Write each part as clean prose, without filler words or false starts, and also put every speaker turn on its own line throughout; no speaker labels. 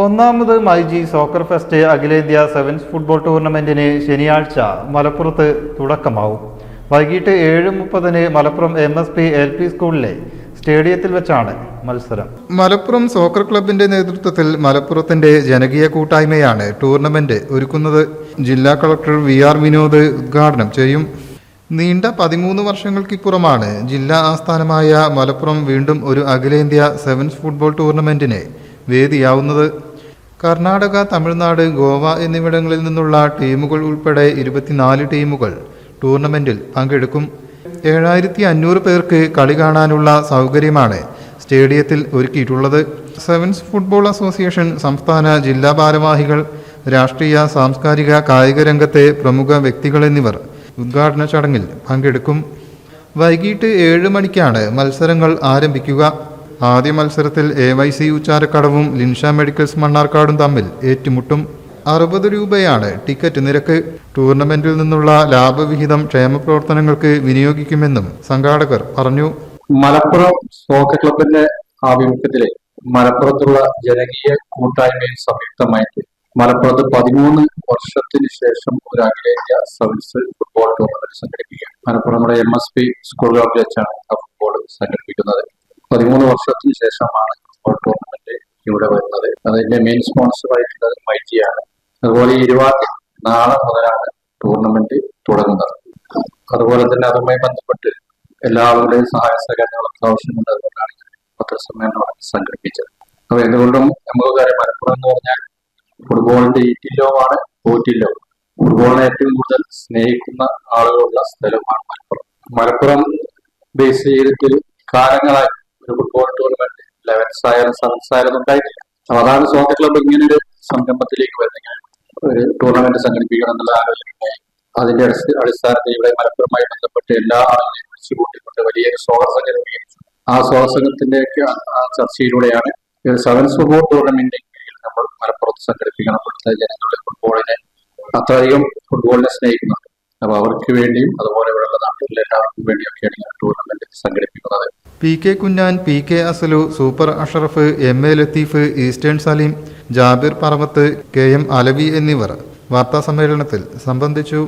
ഒന്നാമത് myG soccer fest അഖിലേന്ത്യാ sevens football ടൂർണമെന്റിന് ശനിയാഴ്ച മലപ്പുറത്ത് തുടക്കമാവും. വൈകിട്ട് 7:30 മലപ്പുറം MSP LP സ്കൂളിലെ സ്റ്റേഡിയത്തിൽ വെച്ചാണ് മത്സരം. മലപ്പുറം സോക്കർ ക്ലബിന്റെ നേതൃത്വത്തിൽ മലപ്പുറത്തിന്റെ ജനകീയ കൂട്ടായ്മയാണ് ടൂർണമെന്റ് ഒരുക്കുന്നത്. ജില്ലാ കളക്ടർ VR വിനോദ് ഉദ്ഘാടനം ചെയ്യും. നീണ്ട 13 വർഷങ്ങൾക്കിപ്പുറമാണ് ജില്ലാ ആസ്ഥാനമായ മലപ്പുറം വീണ്ടും ഒരു അഖിലേന്ത്യാ സെവൻസ് ഫുട്ബോൾ ടൂർണമെന്റിന് വേദിയാവുന്നത്. കർണാടക, തമിഴ്നാട്, ഗോവ എന്നിവിടങ്ങളിൽ നിന്നുള്ള ടീമുകൾ ഉൾപ്പെടെ 24 ടീമുകൾ ടൂർണമെന്റിൽ പങ്കെടുക്കും. 7500 പേർക്ക് കളി കാണാനുള്ള സൗകര്യമാണ് സ്റ്റേഡിയത്തിൽ ഒരുക്കിയിട്ടുള്ളത്. സെവൻസ് ഫുട്ബോൾ അസോസിയേഷൻ സംസ്ഥാന ജില്ലാ ഭാരവാഹികൾ, രാഷ്ട്രീയ, സാംസ്കാരിക, കായിക രംഗത്തെ പ്രമുഖ വ്യക്തികൾ എന്നിവർ ഉദ്ഘാടന ചടങ്ങിൽ പങ്കെടുക്കും. വൈകിട്ട് 7 മണിക്കാണ് മത്സരങ്ങൾ ആരംഭിക്കുക. ആദ്യ മത്സരത്തിൽ AYC ഉച്ചാരക്കടവും ലിൻഷ മെഡിക്കൽസ് മണ്ണാർക്കാടും തമ്മിൽ ഏറ്റുമുട്ടും. 60 രൂപയാണ് ടിക്കറ്റ് നിരക്ക്. ടൂർണമെന്റിൽ നിന്നുള്ള ലാഭവിഹിതം ക്ഷേമപ്രവർത്തനങ്ങൾക്ക് വിനിയോഗിക്കുമെന്നും സംഘാടകർ പറഞ്ഞു.
മലപ്പുറം സോക്കർ ക്ലബിന്റെ ആഭിമുഖ്യത്തിലെ മലപ്പുറത്തുള്ള ജനകീയ കൂട്ടായ്മയിൽ സംയുക്തമായിട്ട് മലപ്പുറത്ത് 13 വർഷത്തിന് ശേഷം ഒരു അഖിലേന്ത്യാ സെവൻസ് ഫുട്ബോൾ ടൂർണമെന്റ് സംഘടിപ്പിക്കുക. മലപ്പുറം നമ്മുടെ MSP സ്കൂൾ ഗ്രൗണ്ടിൽ വെച്ചാണ് ആ ഫുട്ബോൾ സംഘടിപ്പിക്കുന്നത്. 13 വർഷത്തിന് ശേഷമാണ് ഫുട്ബോൾ ടൂർണമെന്റ് ഇവിടെ വരുന്നത്. അതിന്റെ മെയിൻ സ്പോൺസർ ആയിട്ടുള്ളത് മൈജിയാണ്. അതുപോലെ 20 നാളെ മുതലാണ് ടൂർണമെന്റ് തുടങ്ങുന്നത്. അതുപോലെ തന്നെ അതുമായി ബന്ധപ്പെട്ട് എല്ലാവരുടെയും സഹായ സഹകരണങ്ങളൊക്കെ ആവശ്യമുണ്ട്. അതുകൊണ്ടാണ് പത്രസമ്മേളനം സംഘടിപ്പിച്ചത്. അപ്പൊ എന്തുകൊണ്ടും നമുക്ക് കാര്യം മലപ്പുറം എന്ന് പറഞ്ഞാൽ ഫുട്ബോളിന്റെ ഈറ്റില്ലവുമാണ്, പോറ്റില്ലോ. ഫുട്ബോളിനെ ഏറ്റവും കൂടുതൽ സ്നേഹിക്കുന്ന ആളുകളുള്ള സ്ഥലമാണ് മലപ്പുറം. മലപ്പുറം ബേസ് ചെയ്തിട്ട് കാലങ്ങളായി ഒരു ഫുട്ബോൾ ടൂർണമെന്റ് 11s ആയാലും 7s ആയാലും ഉണ്ടായിട്ടില്ല. അപ്പൊ അതാണ് സോക്കർ ക്ലബ്ബ് ഇങ്ങനെ ഒരു സംരംഭത്തിലേക്ക് വരുന്നത്. ഒരു ടൂർണമെന്റ് സംഘടിപ്പിക്കണം എന്നുള്ള ആലോചനയുണ്ടായി. അതിന്റെ അടിസ്ഥാനത്തിൽ ഇവിടെ മലപ്പുറവുമായി ബന്ധപ്പെട്ട് എല്ലാ ആളുകളെയും വിളിച്ചു കൂട്ടിക്കൊണ്ട് വലിയൊരു സ്വാഗതം രൂപീകരിച്ചു. ആ സ്വാഗതത്തിന്റെയൊക്കെ ആ ചർച്ചയിലൂടെയാണ് സെവൻസ് ഫുട്ബോൾ ടൂർണമെന്റ് നമ്മൾ മലപ്പുറത്ത് സംഘടിപ്പിക്കണം. ഇവിടുത്തെ ജനങ്ങളുടെ ഫുട്ബോളിനെ അത്രയധികം ഫുട്ബോളിനെ സ്നേഹിക്കുന്നുണ്ട്. അപ്പൊ അവർക്ക് വേണ്ടിയും അതുപോലെ ഇവിടെയുള്ള നാട്ടിലെ എല്ലാവർക്കും വേണ്ടിയൊക്കെയാണ് ഇങ്ങനെ ടൂർണമെന്റ് സംഘടിപ്പിക്കുന്നത്.
PK Kunjan, PK Asalu, super Ashraf, MA Latheef, eastern Saleem, Jabir Paravath, KM Alavi എന്നിവർ വാർത്താസമ്മേളനത്തിൽ സംബന്ധിച്ചു.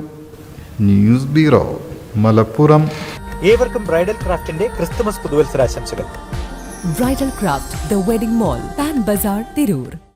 News bureau, Malappuram.
ഏവർക്കും ബ്രൈഡൽ ക്രാഫ്റ്റിന്റെ ക്രിസ്തുമസ് പുതുവത്സരാശംസകൾ.
Bridal craft, the wedding mall, Pan Bazaar, Tirur.